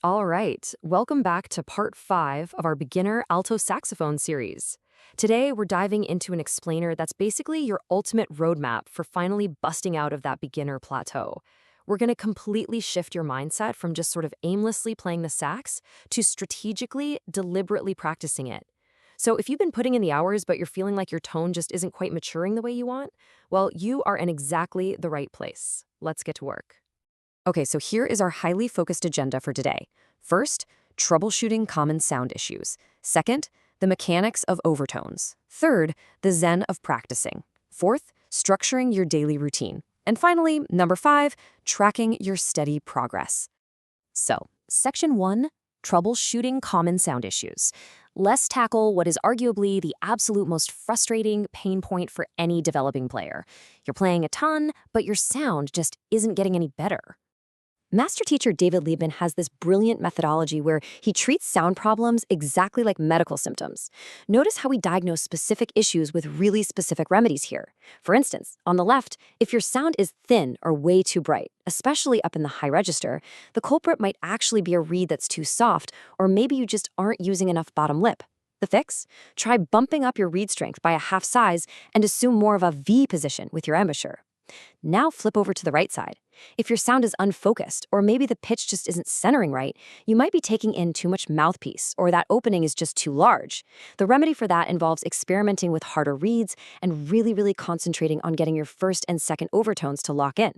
All right, welcome back to part 5 of our beginner alto saxophone series. Today, we're diving into an explainer that's basically your ultimate roadmap for finally busting out of that beginner plateau. We're going to completely shift your mindset from just sort of aimlessly playing the sax to strategically, deliberately practicing it. So if you've been putting in the hours, but you're feeling like your tone just isn't quite maturing the way you want, well, you are in exactly the right place. Let's get to work. Okay, so here is our highly focused agenda for today. First, troubleshooting common sound issues. Second, the mechanics of overtones. Third, the zen of practicing. Fourth, structuring your daily routine. And finally, number 5, tracking your steady progress. So, Section 1, troubleshooting common sound issues. Let's tackle what is arguably the absolute most frustrating pain point for any developing player. You're playing a ton, but your sound just isn't getting any better. Master teacher David Liebman has this brilliant methodology where he treats sound problems exactly like medical symptoms. Notice how we diagnose specific issues with really specific remedies here. For instance, on the left, if your sound is thin or way too bright, especially up in the high register, the culprit might actually be a reed that's too soft, or maybe you just aren't using enough bottom lip. The fix? Try bumping up your reed strength by a half size and assume more of a V position with your embouchure. Now flip over to the right side. If your sound is unfocused, or maybe the pitch just isn't centering right, you might be taking in too much mouthpiece, or that opening is just too large. The remedy for that involves experimenting with harder reeds and really concentrating on getting your first and second overtones to lock in.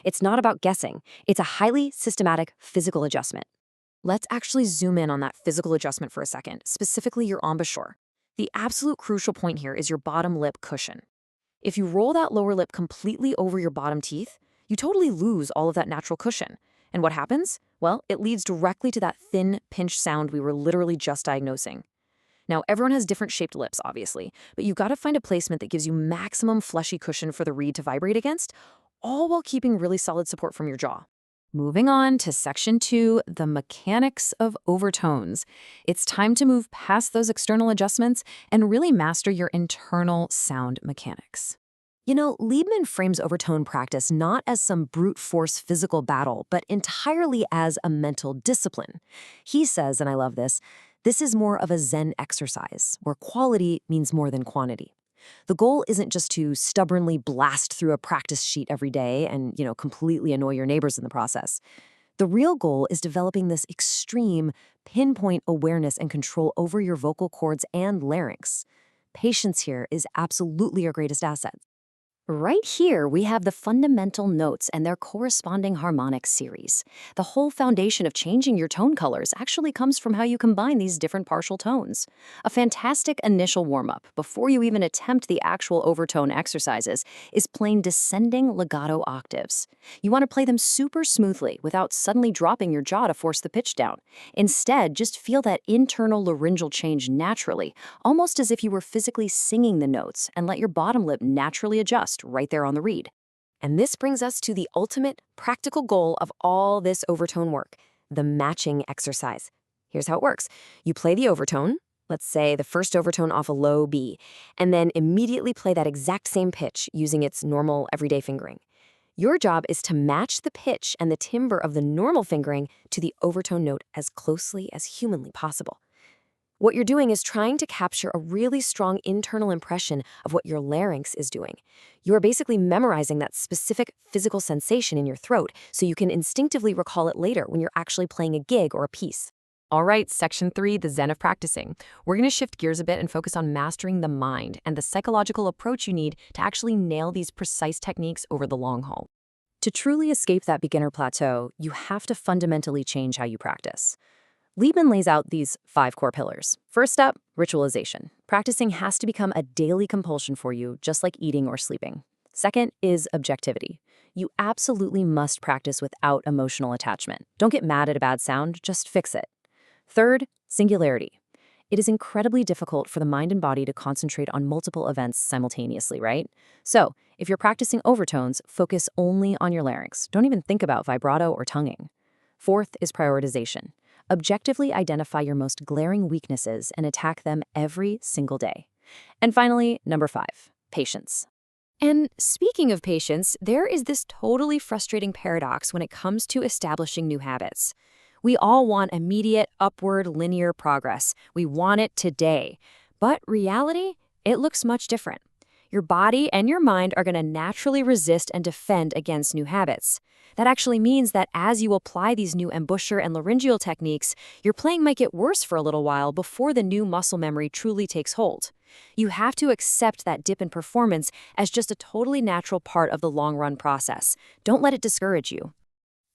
It's not about guessing. It's a highly systematic physical adjustment. Let's actually zoom in on that physical adjustment for a second, specifically your embouchure. The absolute crucial point here is your bottom lip cushion. If you roll that lower lip completely over your bottom teeth, you totally lose all of that natural cushion. And what happens? Well, it leads directly to that thin, pinched sound we were literally just diagnosing. Now, everyone has different shaped lips, obviously, but you've got to find a placement that gives you maximum fleshy cushion for the reed to vibrate against, all while keeping really solid support from your jaw. Moving on to Section 2, the mechanics of overtones. It's time to move past those external adjustments and really master your internal sound mechanics. You know, Liebman frames overtone practice not as some brute force physical battle, but entirely as a mental discipline. He says, and I love this is more of a Zen exercise, where quality means more than quantity. The goal isn't just to stubbornly blast through a practice sheet every day and, completely annoy your neighbors in the process. The real goal is developing this extreme, pinpoint awareness and control over your vocal cords and larynx. Patience here is absolutely your greatest asset. Right here, we have the fundamental notes and their corresponding harmonic series. The whole foundation of changing your tone colors actually comes from how you combine these different partial tones. A fantastic initial warm-up, before you even attempt the actual overtone exercises, is playing descending legato octaves. You want to play them super smoothly without suddenly dropping your jaw to force the pitch down. Instead, just feel that internal laryngeal change naturally, almost as if you were physically singing the notes, and let your bottom lip naturally adjust right there on the reed. And this brings us to the ultimate practical goal of all this overtone work, the matching exercise. Here's how it works. You play the overtone, let's say the first overtone off a low B, and then immediately play that exact same pitch using its normal everyday fingering. Your job is to match the pitch and the timbre of the normal fingering to the overtone note as closely as humanly possible. What you're doing is trying to capture a really strong internal impression of what your larynx is doing. You are basically memorizing that specific physical sensation in your throat so you can instinctively recall it later when you're actually playing a gig or a piece. All right, Section 3, the Zen of practicing. We're going to shift gears a bit and focus on mastering the mind and the psychological approach you need to actually nail these precise techniques over the long haul. To truly escape that beginner plateau, you have to fundamentally change how you practice. Liebman lays out these 5 core pillars. First up, ritualization. Practicing has to become a daily compulsion for you, just like eating or sleeping. Second is objectivity. You absolutely must practice without emotional attachment. Don't get mad at a bad sound, just fix it. Third, singularity. It is incredibly difficult for the mind and body to concentrate on multiple events simultaneously, right? So, if you're practicing overtones, focus only on your larynx. Don't even think about vibrato or tonguing. Fourth is prioritization. Objectively identify your most glaring weaknesses and attack them every single day. And finally, number 5, patience. And speaking of patience, there is this totally frustrating paradox when it comes to establishing new habits. We all want immediate, upward, linear progress. We want it today. But reality, it looks much different. Your body and your mind are going to naturally resist and defend against new habits. That actually means that as you apply these new embouchure and laryngeal techniques, your playing might get worse for a little while before the new muscle memory truly takes hold. You have to accept that dip in performance as just a totally natural part of the long-run process. Don't let it discourage you.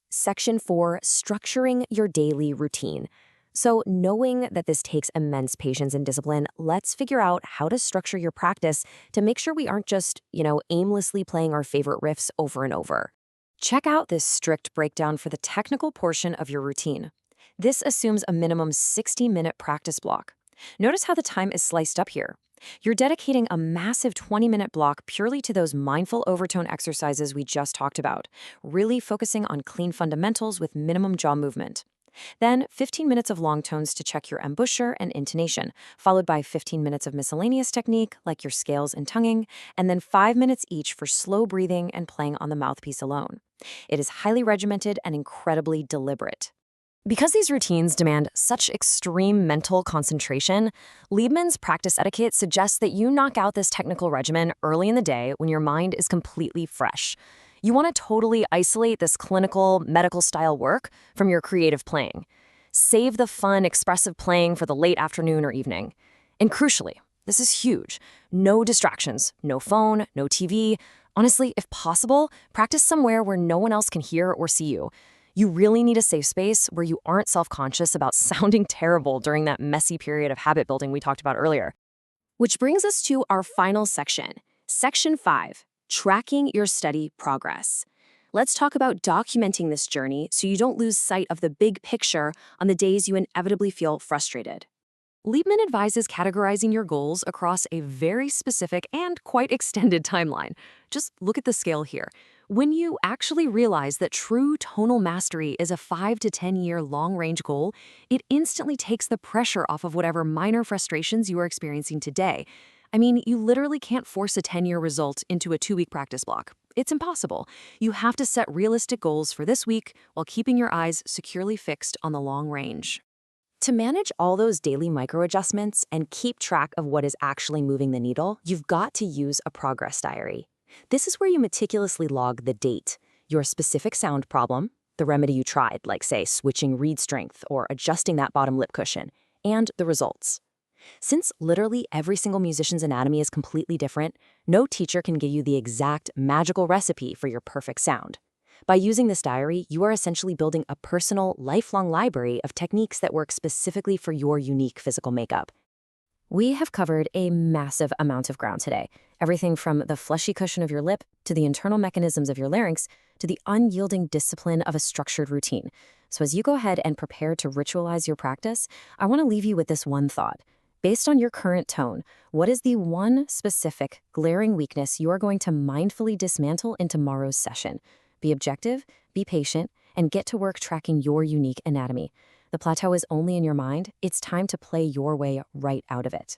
Section 4, structuring your daily routine. So knowing that this takes immense patience and discipline, let's figure out how to structure your practice to make sure we aren't just, aimlessly playing our favorite riffs over and over. Check out this strict breakdown for the technical portion of your routine. This assumes a minimum 60-minute practice block. Notice how the time is sliced up here. You're dedicating a massive 20-minute block purely to those mindful overtone exercises we just talked about, really focusing on clean fundamentals with minimum jaw movement. Then 15 minutes of long tones to check your embouchure and intonation, followed by 15 minutes of miscellaneous technique like your scales and tonguing, and then 5 minutes each for slow breathing and playing on the mouthpiece alone. It is highly regimented and incredibly deliberate. Because these routines demand such extreme mental concentration, Liebman's practice etiquette suggests that you knock out this technical regimen early in the day when your mind is completely fresh. You want to totally isolate this clinical, medical-style work from your creative playing. Save the fun, expressive playing for the late afternoon or evening. And crucially, this is huge, no distractions, no phone, no TV. Honestly, if possible, practice somewhere where no one else can hear or see you. You really need a safe space where you aren't self-conscious about sounding terrible during that messy period of habit building we talked about earlier. Which brings us to our final section, Section 5, tracking your study progress. Let's talk about documenting this journey so you don't lose sight of the big picture on the days you inevitably feel frustrated. Liebman advises categorizing your goals across a very specific and quite extended timeline. Just look at the scale here. When you actually realize that true tonal mastery is a 5 to 10-year long-range goal, it instantly takes the pressure off of whatever minor frustrations you are experiencing today. I mean, you literally can't force a 10-year result into a 2-week practice block. It's impossible. You have to set realistic goals for this week while keeping your eyes securely fixed on the long range. To manage all those daily micro-adjustments and keep track of what is actually moving the needle, you've got to use a progress diary. This is where you meticulously log the date, your specific sound problem, the remedy you tried, like say switching reed strength or adjusting that bottom lip cushion, and the results. Since literally every single musician's anatomy is completely different, no teacher can give you the exact magical recipe for your perfect sound. By using this diary, you are essentially building a personal, lifelong library of techniques that work specifically for your unique physical makeup. We have covered a massive amount of ground today. Everything from the fleshy cushion of your lip, to the internal mechanisms of your larynx, to the unyielding discipline of a structured routine. So as you go ahead and prepare to ritualize your practice, I want to leave you with this one thought. Based on your current tone, what is the one specific, glaring weakness you are going to mindfully dismantle in tomorrow's session? Be objective, be patient, and get to work tracking your unique anatomy. The plateau is only in your mind. It's time to play your way right out of it.